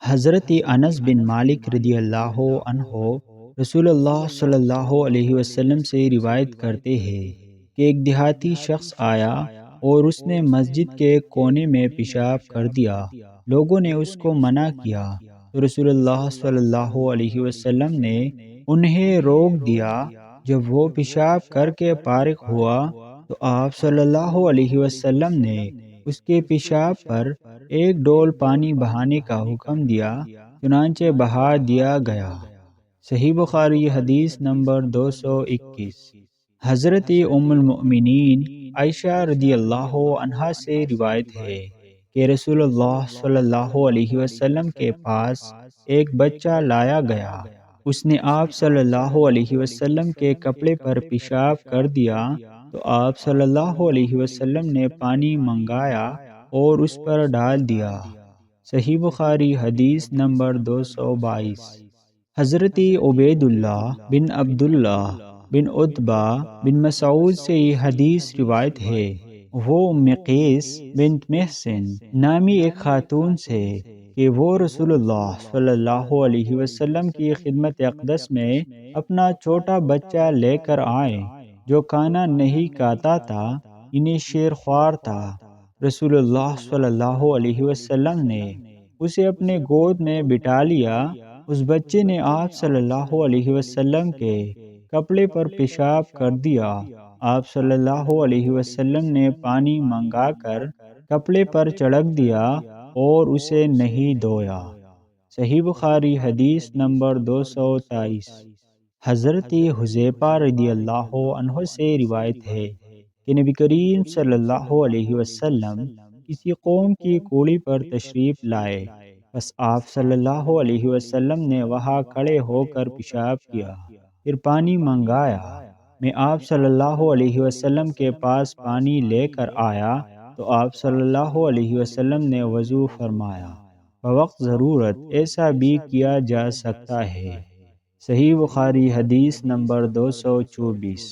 حضرت انس بن مالک رضی اللہ عنہ رسول اللہ صلی اللہ علیہ وسلم سے روایت کرتے ہیں کہ ایک دیہاتی شخص آیا اور اس نے مسجد کے کونے میں پیشاب کر دیا۔ لوگوں نے اس کو منع کیا تو رسول اللہ صلی اللہ علیہ وسلم نے انہیں روک دیا۔ جب وہ پیشاب کر کے فارغ ہوا تو آپ صلی اللہ علیہ وسلم نے اس کے پیشاب پر ایک ڈول پانی بہانے کا حکم دیا، چنانچہ بہا دیا گیا۔ صحیح بخاری حدیث نمبر 221۔ حضرت ام المؤمنین عائشہ رضی اللہ عنہا سے روایت ہے کہ رسول اللہ صلی اللہ علیہ وسلم کے پاس ایک بچہ لایا گیا۔ اس نے آپ صلی اللہ علیہ وسلم کے کپڑے پر پیشاب کر دیا تو آپ صلی اللہ علیہ وسلم نے پانی منگایا اور اس پر ڈال دیا۔ صحیح بخاری حدیث نمبر 222۔ حضرت عبید اللہ بن عبداللہ بن عتبہ بن مسعود سے یہ حدیث روایت ہے۔ وہ ام قیس بنت محسن نامی ایک خاتون سے کہ وہ رسول اللہ صلی اللہ علیہ وسلم کی خدمت اقدس میں اپنا چھوٹا بچہ لے کر آئیں جو کھانا نہیں کھاتا تھا، انہیں شیر خوار تھا۔ رسول اللہ صلی اللہ علیہ وسلم نے اسے اپنے گود میں بٹھا لیا۔ اس بچے نے آپ صلی اللہ علیہ وسلم کے کپڑے پر پیشاب کر دیا۔ آپ صلی اللہ علیہ وسلم نے پانی منگا کر کپڑے پر چھڑک دیا اور اسے نہیں دھویا۔ صحیح بخاری حدیث نمبر 223۔ حضرت حذیفہ رضی اللہ عنہ سے روایت ہے کہ نبی کریم صلی اللہ علیہ وسلم کسی قوم کی کوڑی پر تشریف لائے، بس آپ صلی اللہ علیہ وسلم نے وہاں کھڑے ہو کر پیشاب کیا، پھر پانی منگایا۔ میں آپ صلی اللہ علیہ وسلم کے پاس پانی لے کر آیا تو آپ صلی اللہ علیہ وسلم نے وضو فرمایا۔ بوقت ضرورت ایسا بھی کیا جا سکتا ہے۔ صحیح بخاری حدیث نمبر 224۔